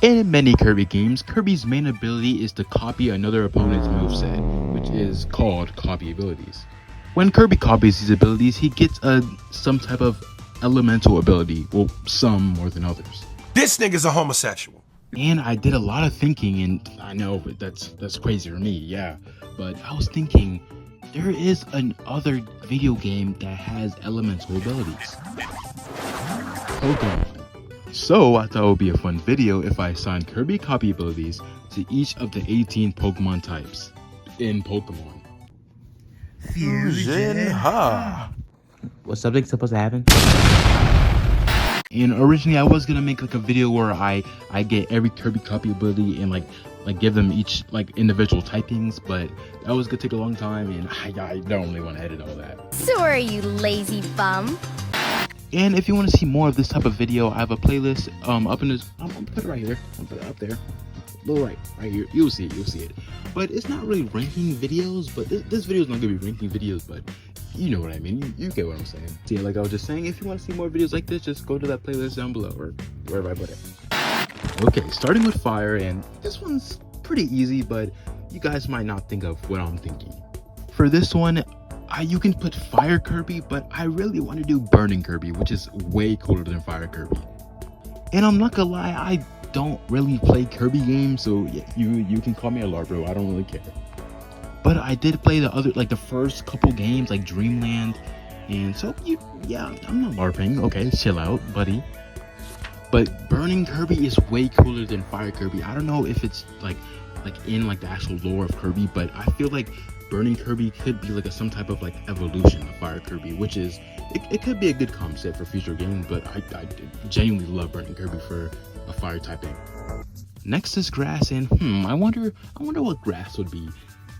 In many Kirby games, Kirby's main ability is to copy another opponent's moveset, which is called copy abilities. When Kirby copies these abilities, he gets some type of elemental ability, well, some more than others. This nigga's a homosexual. And I did a lot of thinking, and I know that's crazy for me, yeah. But I was thinking, there is another video game that has elemental abilities. Pokémon. So I thought it would be a fun video if I assigned Kirby copy abilities to each of the 18 Pokemon types in Pokemon. Fusion, huh? Was something supposed to happen? And originally I was gonna make like a video where I get every Kirby copy ability and like give them each like individual typings, but that was gonna take a long time and I don't really want to edit all that. So are you, lazy bum? And if you want to see more of this type of video, I have a playlist up in this. I'm gonna put it right here. I'm gonna put it up there, little right here. You'll see it. But it's not really ranking videos. But this video is not gonna be ranking videos. But you know what I mean. You get what I'm saying. So yeah, like I was just saying, if you want to see more videos like this, just go to that playlist down below or wherever I put it. Okay, starting with fire, and this one's pretty easy, but you guys might not think of what I'm thinking. For this one, you can put Fire Kirby, but I really want to do Burning Kirby, which is way cooler than Fire Kirby. And I'm not gonna lie, I don't really play Kirby games, so yeah, you can call me a LARPero, I don't really care. But I did play the first couple games, like Dreamland, and so yeah, I'm not LARPing, okay, chill out, buddy. But Burning Kirby is way cooler than Fire Kirby. I don't know if it's like in like the actual lore of Kirby, but I feel like Burning Kirby could be like some type of like evolution of Fire Kirby, which is it could be a good concept for future games, but I genuinely love Burning Kirby for a fire typing. Next is grass, and I wonder what grass would be.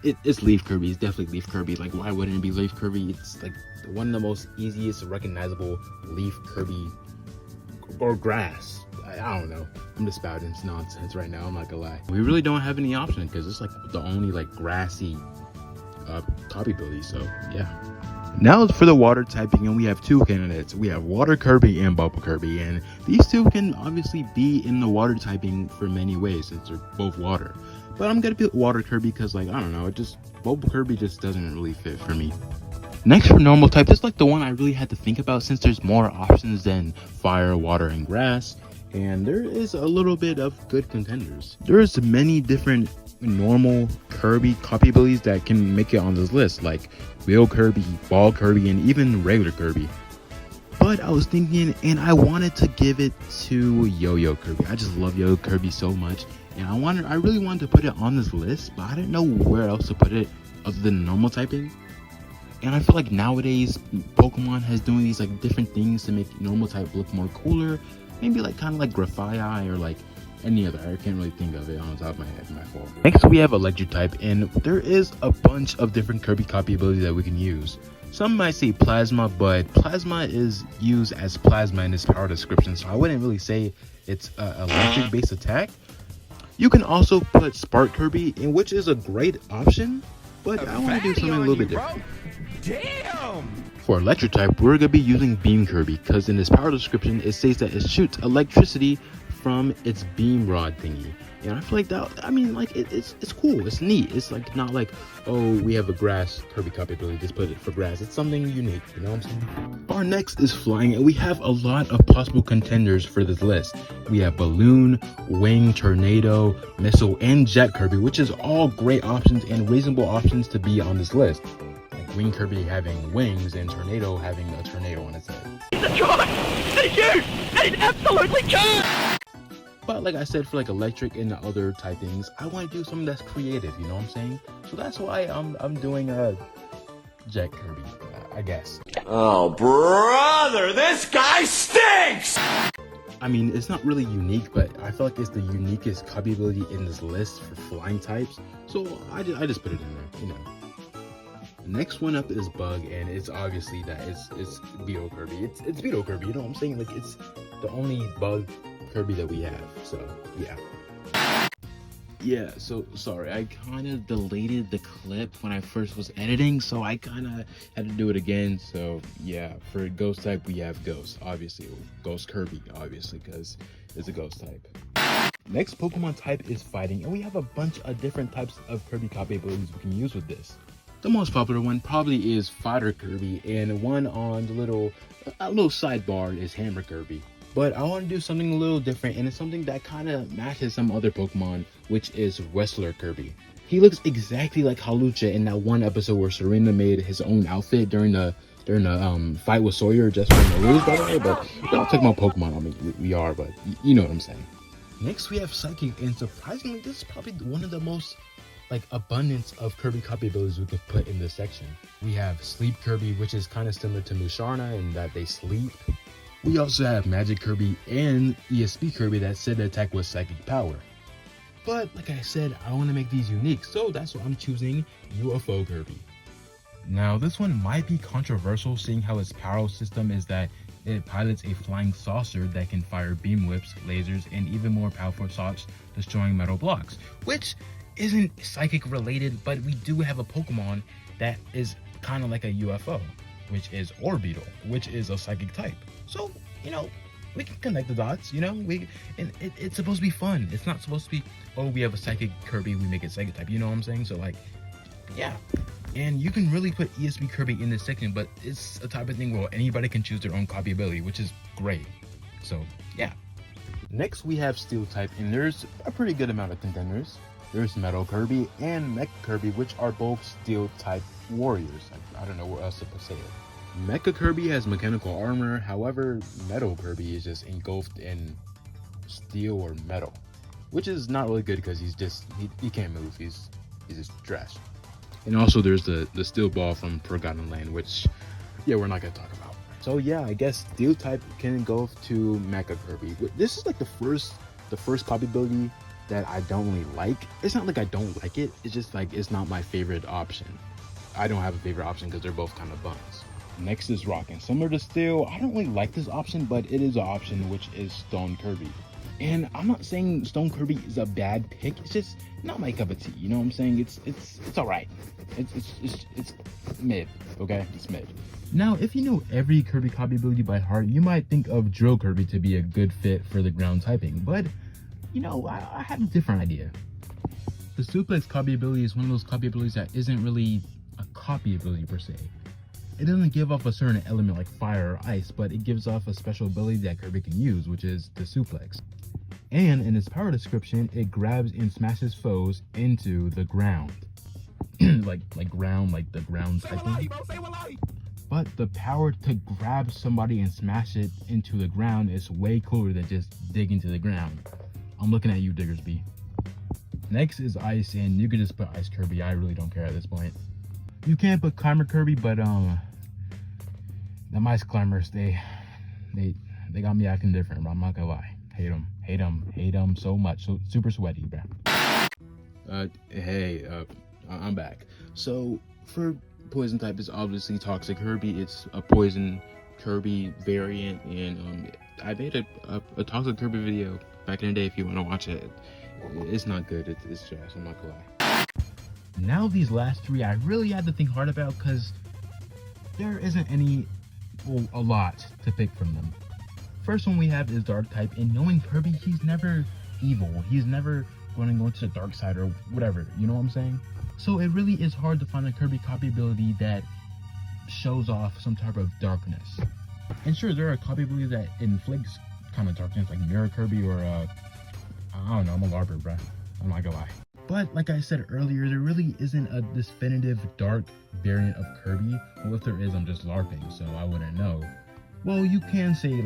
It's Leaf Kirby. It's definitely Leaf Kirby. Like, why wouldn't it be Leaf Kirby? It's like one of the most easiest recognizable Leaf Kirby or grass. I don't know. I'm just spouting nonsense right now. I'm not gonna lie. We really don't have any option because it's like the only like grassy copy ability, so yeah. Now for the water typing, and we have two candidates. We have Water Kirby and Bubble Kirby, and these two can obviously be in the water typing for many ways since they're both water. But I'm gonna pick Water Kirby because, like, I don't know, Bubble Kirby just doesn't really fit for me. Next for normal type, this is like the one I really had to think about since there's more options than fire, water, and grass, and there is a little bit of good contenders. There's many different normal Kirby copy abilities that can make it on this list, like Wheel Kirby, Ball Kirby, and even regular Kirby. But I was thinking, and I wanted to give it to Yo-Yo Kirby. I just love Yo-Yo Kirby so much, and I really wanted to put it on this list, but I didn't know where else to put it other than normal typing. And I feel like nowadays Pokemon has doing these like different things to make normal type look more cooler, maybe like kind of like Grafaiai or like any other. I can't really think of it on top of my head. My fault. Next we have electric type, and there is a bunch of different Kirby copy abilities that we can use. Some might say plasma, but plasma is used as plasma in this power description, so I wouldn't really say it's an electric based attack. You can also put spark Kirby, in which is a great option, but I want to do something a little bit different. Damn! For electric type, we're gonna be using beam Kirby because in this power description it says that it shoots electricity from its beam rod thingy, and I feel like that, I mean, like it's cool, it's neat. It's like not like, oh, we have a grass Kirby copy ability, just put it for grass. It's something unique, you know what I'm saying? Our next is flying, and we have a lot of possible contenders for this list. We have balloon, wing, tornado, missile, and jet Kirby, which is all great options and reasonable options to be on this list. Like Wing Kirby having wings and tornado having a tornado on its head. It's a choice! That is huge! That is absolutely true! But like I said, for like electric and the other typings, I want to do something that's creative, you know what I'm saying? So that's why I'm doing a Jet Kirby, I guess. Oh, brother, this guy stinks! I mean, it's not really unique, but I feel like it's the uniquest copy ability in this list for flying types. So I just put it in there, you know. The next one up is Bug, and it's obviously that it's Beetle Kirby. It's Beetle Kirby, you know what I'm saying? Like, it's the only Bug Kirby that we have, so yeah, so sorry, I kind of deleted the clip when I first was editing, so I kind of had to do it again. So yeah, for ghost type we have Ghost, obviously, Ghost Kirby, obviously, because it's a ghost type. Next Pokemon type is fighting, and we have a bunch of different types of Kirby copy abilities we can use with this. The most popular one probably is Fighter Kirby, and one on the little sidebar is Hammer Kirby. But I want to do something a little different, and it's something that kind of matches some other Pokemon, which is Wrestler Kirby. He looks exactly like Halucha in that one episode where Serena made his own outfit during the fight with Sawyer, just for no reason, by the way. But don't talk about Pokemon on me. We are, but you know what I'm saying. Next, we have Psychic, and surprisingly, this is probably one of the most abundance of Kirby copy abilities we could put in this section. We have Sleep Kirby, which is kind of similar to Musharna in that they sleep. We also have Magic Kirby and ESP Kirby that said to attack with Psychic Power. But like I said, I want to make these unique, so that's why I'm choosing UFO Kirby. Now, this one might be controversial, seeing how its power system is that it pilots a flying saucer that can fire beam whips, lasers, and even more powerful shots, destroying metal blocks, which isn't psychic related, but we do have a Pokemon that is kind of like a UFO, which is Orbeetle, which is a psychic type. So, we can connect the dots, it's supposed to be fun. It's not supposed to be, oh, we have a psychic Kirby, we make it psychic type, you know what I'm saying? So yeah. And you can really put ESP Kirby in this section, but it's a type of thing where anybody can choose their own copy ability, which is great. So yeah. Next we have Steel type, and there's a pretty good amount of contenders. There's Metal Kirby and Mecha Kirby, which are both Steel type warriors. I don't know where else to say it. Mecha Kirby has mechanical armor, however, Metal Kirby is just engulfed in steel or metal, which is not really good because he can't move. He's just trash. And also there's the Steel Ball from Forgotten Land, which we're not gonna talk about. So yeah, I guess Steel type can engulf to Mecha Kirby. This is the first copy ability that I don't really like. It's not like I don't like it, it's just it's not my favorite option. I don't have a favorite option because they're both kind of buns. Next is Rock, and similar to Steel, I don't really like this option, but it is an option, which is Stone Kirby. And I'm not saying Stone Kirby is a bad pick, it's just not my cup of tea, you know what I'm saying? It's alright. It's mid, okay? It's mid. Now, if you know every Kirby copy ability by heart, you might think of Drill Kirby to be a good fit for the ground typing, but I have a different idea. The Suplex copy ability is one of those copy abilities that isn't really a copy ability per se. It doesn't give off a certain element like fire or ice, but it gives off a special ability that Kirby can use, which is the Suplex. And in its power description, it grabs and smashes foes into the ground. like the ground typing. But the power to grab somebody and smash it into the ground is way cooler than just digging into the ground. I'm looking at you, Diggersby. Next is Ice, and you can just put Ice Kirby. I really don't care at this point. You can't put Climber Kirby, but the Ice Climbers, they got me acting different, bro. I'm not gonna lie. Hate them so much. So super sweaty, bro. I'm back. So for poison type, it's obviously Toxic Kirby. It's a poison Kirby variant, and I made a Toxic Kirby video back in the day if you want to watch it. It's not good. It's trash. I'm not gonna lie. Now these last three, I really had to think hard about because there isn't a lot to pick from them. First one we have is Dark type, and knowing Kirby, he's never evil. He's never going to go to the dark side or whatever, you know what I'm saying? So it really is hard to find a Kirby copy ability that shows off some type of darkness. And sure, there are copy abilities that inflicts kind of darkness, like Mirror Kirby or I don't know, I'm a LARPer, bruh. I'm not gonna lie. But like I said earlier, there really isn't a definitive dark variant of Kirby. Well, if there is, I'm just LARPing, so I wouldn't know. Well, you can say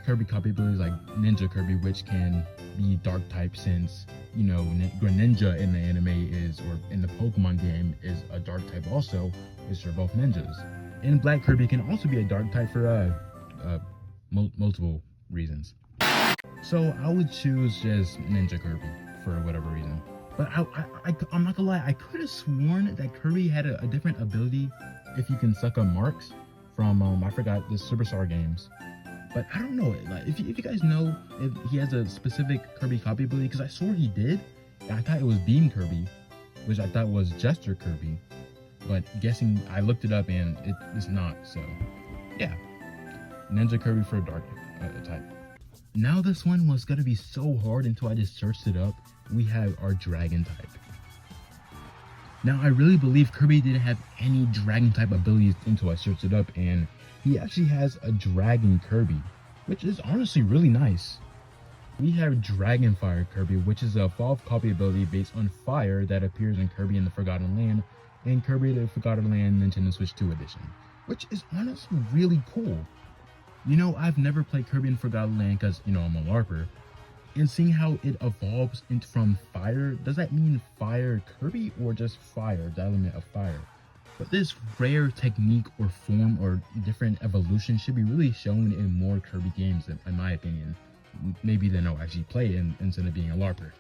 Kirby copy abilities like Ninja Kirby, which can be dark type since, Greninja in the anime or in the Pokemon game is a dark type also, which are both ninjas. And Black Kirby can also be a dark type for multiple reasons. So I would choose just Ninja Kirby for whatever reason. But I'm not gonna lie, I could have sworn that Kirby had a different ability if you can suck up marks from, I forgot, the Superstar games. But I don't know, if you guys know if he has a specific Kirby copy ability, because I swore he did. I thought it was Beam Kirby, which I thought was Jester Kirby. But guessing, I looked it up and it's not, so yeah. Ninja Kirby for a dark type. Now this one was gonna be so hard until I just searched it up. We have our dragon type. Now I really believe Kirby didn't have any dragon type abilities until I searched it up, and he actually has a dragon Kirby, which is honestly really nice. We have Dragon Fire Kirby, which is a evolved copy ability based on fire that appears in Kirby in the Forgotten Land and Kirby the Forgotten Land Nintendo Switch 2 edition, which is honestly really cool. You know, I've never played Kirby in Forgotten Land because, you know, I'm a LARPer, and seeing how it evolves from fire, does that mean fire Kirby or just fire, the element of fire? But this rare technique or form or different evolution should be really shown in more Kirby games, in my opinion. Maybe then I'll actually play it instead of being a LARPer.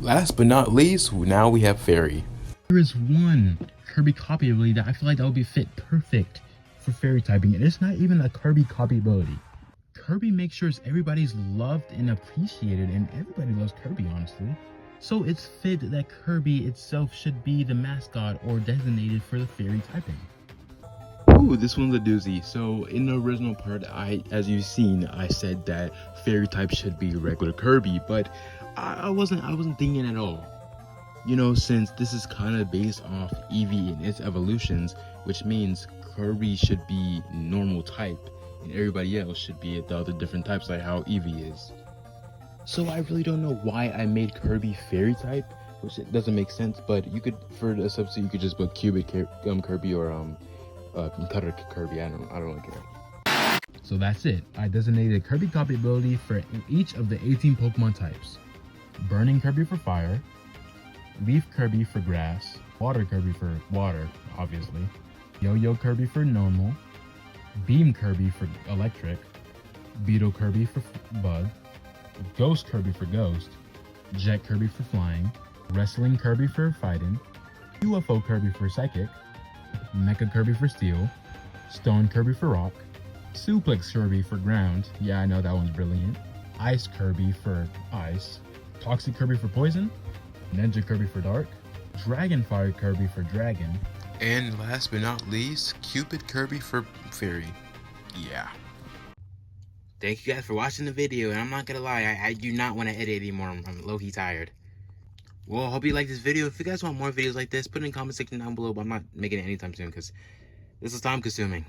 Last but not least, now we have Fairy. There is one Kirby copy ability that I feel like that would be fit perfect for fairy typing, and it's not even a Kirby copy ability. Kirby makes sure everybody's loved and appreciated, and everybody loves Kirby, honestly. So it's fit that Kirby itself should be the mascot or designated for the fairy typing. Ooh, this one's a doozy. So in the original part, as you've seen, I said that fairy type should be regular Kirby, but I wasn't thinking at all. You know, since this is kind of based off Eevee and its evolutions, which means Kirby should be normal type, and everybody else should be the other different types, like how Eevee is. So I really don't know why I made Kirby fairy type, which it doesn't make sense. But you could, for the substitute, you could just put Cubic Kirby or Cutter Kirby. I don't really care. So that's it. I designated Kirby copy ability for each of the 18 Pokemon types: Burning Kirby for fire, Leaf Kirby for grass, Water Kirby for water, obviously, Yo-Yo Kirby for normal, Beam Kirby for electric, Beetle Kirby for bug, Ghost Kirby for ghost, Jet Kirby for flying, Wrestling Kirby for fighting, UFO Kirby for psychic, Mecha Kirby for steel, Stone Kirby for rock, Suplex Kirby for ground, yeah I know that one's brilliant, Ice Kirby for ice, Toxic Kirby for poison, Ninja Kirby for dark, Dragon Fire Kirby for dragon, And last but not least, Cupid Kirby for Fairy. Yeah. Thank you guys for watching the video, and I'm not gonna lie, I do not want to edit anymore. I'm low-key tired. Well, I hope you like this video. If you guys want more videos like this, put it in the comment section down below, but I'm not making it anytime soon because this is time consuming.